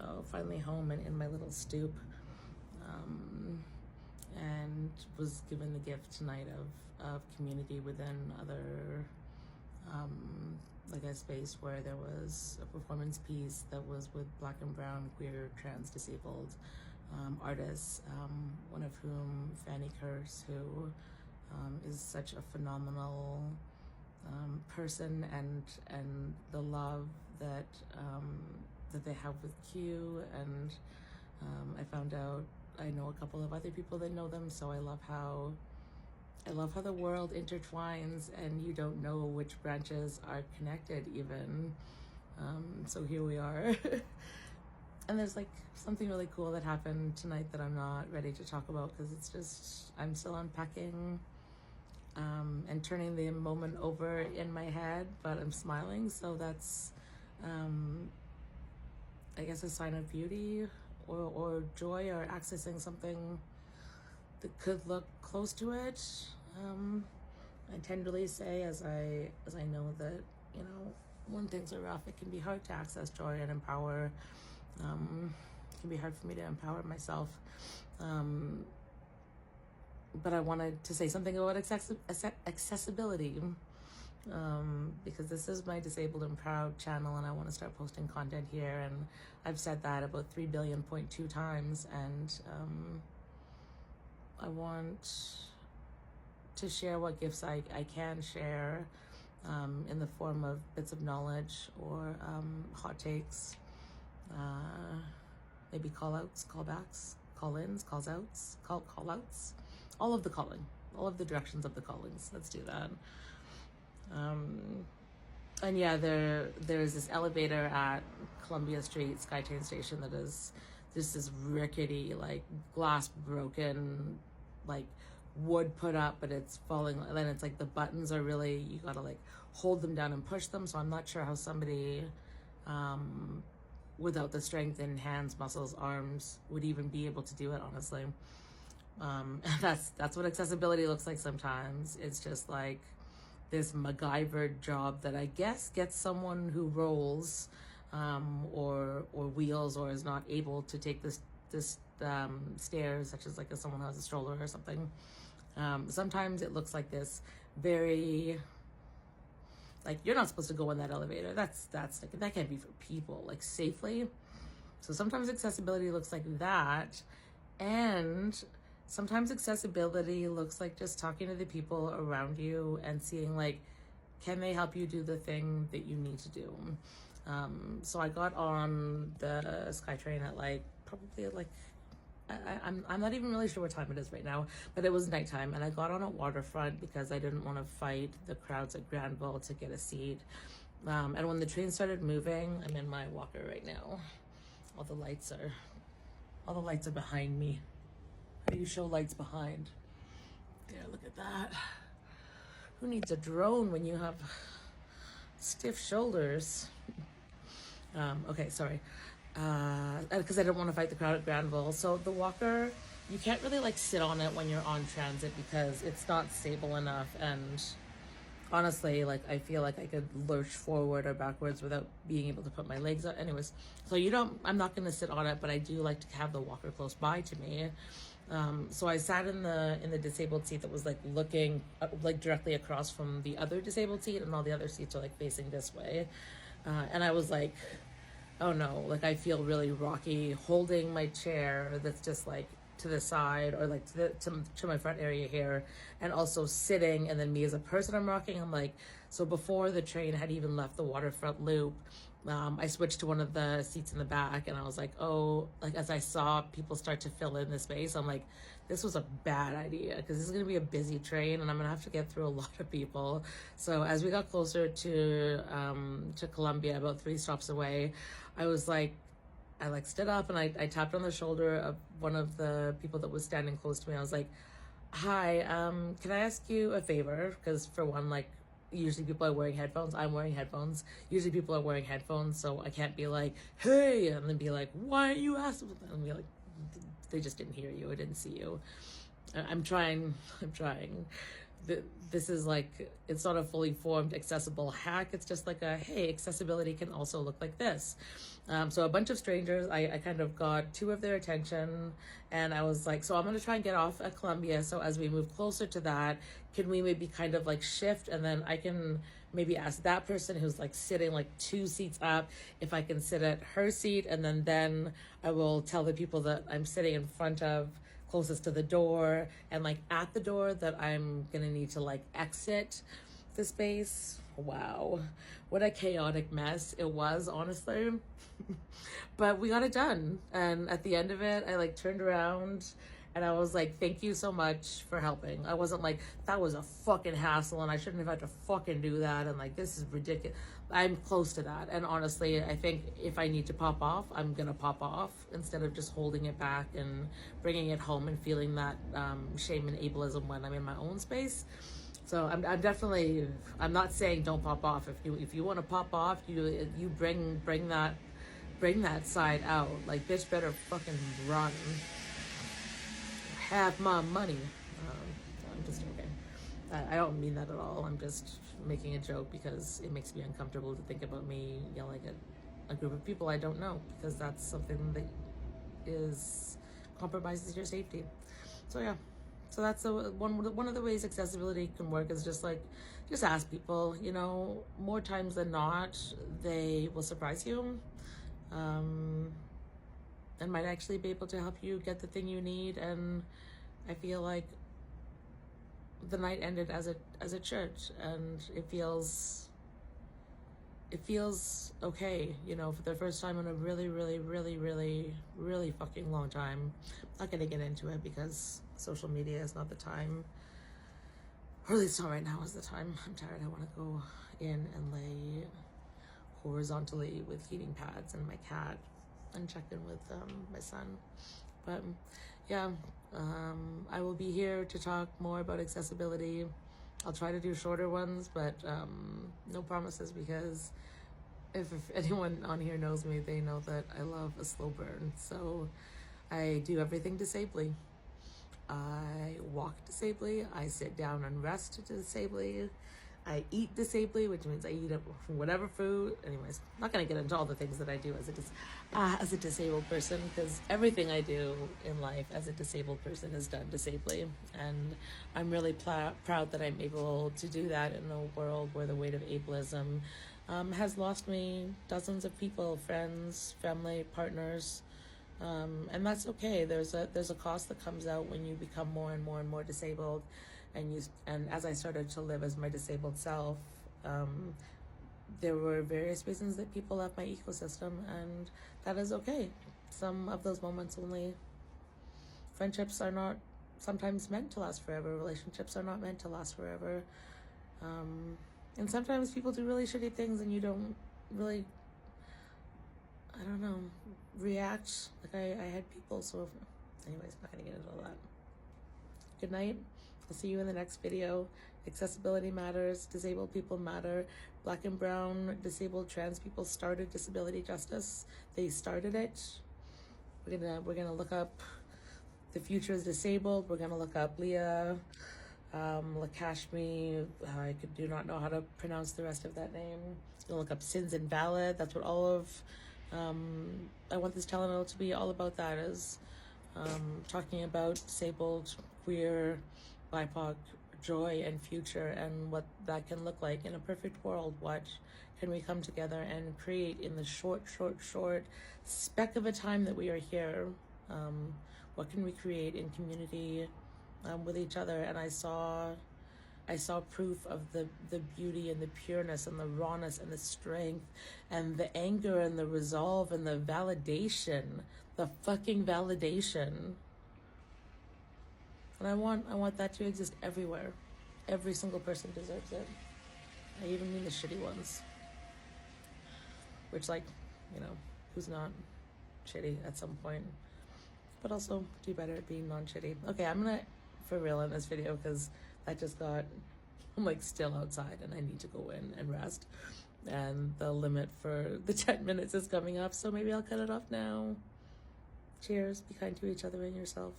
So finally home and in my little stoop, and was given the gift tonight of community within other, like a space where there was a performance piece that was with Black and brown, queer, trans, disabled artists, one of whom, Fanny Curse, who is such a phenomenal person, and the love that that they have with Q, and I found out I know a couple of other people that know them, so I love how the world intertwines and you don't know which branches are connected even. So here we are. And there's like something really cool that happened tonight that I'm not ready to talk about because it's just, I'm still unpacking and turning the moment over in my head, but I'm smiling. So that's, I guess, a sign of beauty or joy, or accessing something that could look close to it. I tenderly say, as I know that, you know, when things are rough, it can be hard to access joy and empower. It can be hard for me to empower myself. But I wanted to say something about accessibility, because this is my Disabled and Proud channel, and I want to start posting content here, and I've said that about 3 billion.2 times, and I want to share what gifts I can share in the form of bits of knowledge or hot takes, maybe call-outs, callbacks, call-ins, calls-outs, call-outs, all of the calling, all of the directions of the callings. Let's do that. And yeah, there's this elevator at Columbia Street SkyTrain station that is just this rickety, like glass broken, like wood put up, but it's falling. And then it's like the buttons are really, you gotta like hold them down and push them. So I'm not sure how somebody without the strength in hands, muscles, arms would even be able to do it, honestly. That's what accessibility looks like sometimes. It's just like this MacGyver job that I guess gets someone who rolls or wheels or is not able to take this stairs, such as like if someone has a stroller or something. Sometimes it looks like this very, like, you're not supposed to go in that elevator. That's like, that can't be for people, like, safely. So sometimes accessibility looks like that, and sometimes accessibility looks like just talking to the people around you and seeing, like, can they help you do the thing that you need to do? So I got on the SkyTrain at like, probably like, I'm not even really sure what time it is right now, but it was nighttime, and I got on at Waterfront because I didn't want to fight the crowds at Granville to get a seat. And when the train started moving, I'm in my walker right now. All the lights are behind me. How do you show lights behind? There, look at that. Who needs a drone when you have stiff shoulders? Okay, sorry. Because I didn't want to fight the crowd at Granville. So the walker, you can't really like sit on it when you're on transit because it's not stable enough. And honestly, like, I feel like I could lurch forward or backwards without being able to put my legs out. Anyways, so I'm not going to sit on it, but I do like to have the walker close by to me. So I sat in the disabled seat that was like looking like directly across from the other disabled seat, and all the other seats are like facing this way. And I was like, oh no, like I feel really rocky holding my chair that's just like to the side, or like to my front area here, and also sitting, and then me as a person I'm rocking. I'm like, so before the train had even left the Waterfront loop, I switched to one of the seats in the back, and I was like, oh, like as I saw people start to fill in the space, I'm like, this was a bad idea because this is going to be a busy train and I'm going to have to get through a lot of people. So as we got closer to Columbia, about 3 stops away, I was like, I like stood up and I tapped on the shoulder of one of the people that was standing close to me. I was like, hi, can I ask you a favor? Because for one, like, usually people are wearing headphones. I'm wearing headphones. Usually people are wearing headphones, so I can't be like, hey, and then be like, why are you asking? And be like, they just didn't hear you. I didn't see you. I'm trying. this is like, it's not a fully formed accessible hack. It's just like a, hey, accessibility can also look like this. So a bunch of strangers, I kind of got two of their attention, and I was like, so I'm going to try and get off at Columbia. So as we move closer to that, can we maybe kind of like shift, and then I can maybe ask that person who's like sitting like 2 seats up if I can sit at her seat, and then I will tell the people that I'm sitting in front of, closest to the door and like at the door, that I'm gonna need to like exit the space. Wow, what a chaotic mess it was, honestly. But we got it done, and at the end of it, I like turned around and I was like, thank you so much for helping. I wasn't like, that was a fucking hassle and I shouldn't have had to fucking do that, and like, this is ridiculous. I'm close to that, and honestly, I think if I need to pop off, I'm gonna pop off instead of just holding it back and bringing it home and feeling that shame and ableism when I'm in my own space. So I'm definitely, I'm not saying don't pop off. If you want to pop off, you bring that side out. Like, bitch better fucking run. Have my money. I'm just joking. I don't mean that at all. I'm just making a joke because it makes me uncomfortable to think about me yelling at a group of people I don't know, because that's something that compromises your safety. So yeah. So that's one of the ways accessibility can work, is just ask people, you know, more times than not, they will surprise you, and might actually be able to help you get the thing you need. And I feel like the night ended as a church, and it feels okay, you know, for the first time in a really, really, really, really, really fucking long time. I'm not gonna get into it because social media is not the time, or at least not right now is the time. I'm tired. I want to go in and lay horizontally with heating pads and my cat and check in with my son. But yeah, I will be here to talk more about accessibility. I'll try to do shorter ones, but no promises, because if anyone on here knows me, they know that I love a slow burn. So I do everything disably. I walk disably. I sit down and rest disably. I eat disably, which means I eat whatever food. Anyways, I'm not going to get into all the things that I do as a disabled person, because everything I do in life as a disabled person is done disably. And I'm really proud that I'm able to do that in a world where the weight of ableism has lost me dozens of people, friends, family, partners. And that's okay. There's a cost that comes out when you become more and more and more disabled. And as I started to live as my disabled self, there were various reasons that people left my ecosystem, and that is okay. Some of those moments only. Friendships are not sometimes meant to last forever. Relationships are not meant to last forever. And sometimes people do really shitty things and you don't really, I don't know, react. Like I had people, so anyways, not gonna get into all that. Good night. I'll see you in the next video. Accessibility matters. Disabled people matter. Black and brown, disabled, trans people started disability justice. They started it. We're gonna look up The Future is Disabled. We're gonna look up Leah Lakashmi. I do not know how to pronounce the rest of that name. We're gonna look up Sins Invalid. That's what all of I want this telenovela to be all about. That is talking about disabled, queer, BIPOC joy and future, and what that can look like in a perfect world. What can we come together and create in the short speck of a time that we are here? What can we create in community with each other? And I saw proof of the beauty and the pureness and the rawness and the strength and the anger and the resolve and the validation, the fucking validation. And I want that to exist everywhere. Every single person deserves it. I even mean the shitty ones. Which, like, you know, who's not shitty at some point? But also do better at being non-shitty. Okay, I'm gonna for real in this video, because that just got, I'm like still outside and I need to go in and rest. And the limit for the 10 minutes is coming up, so maybe I'll cut it off now. Cheers. Be kind to each other and yourself.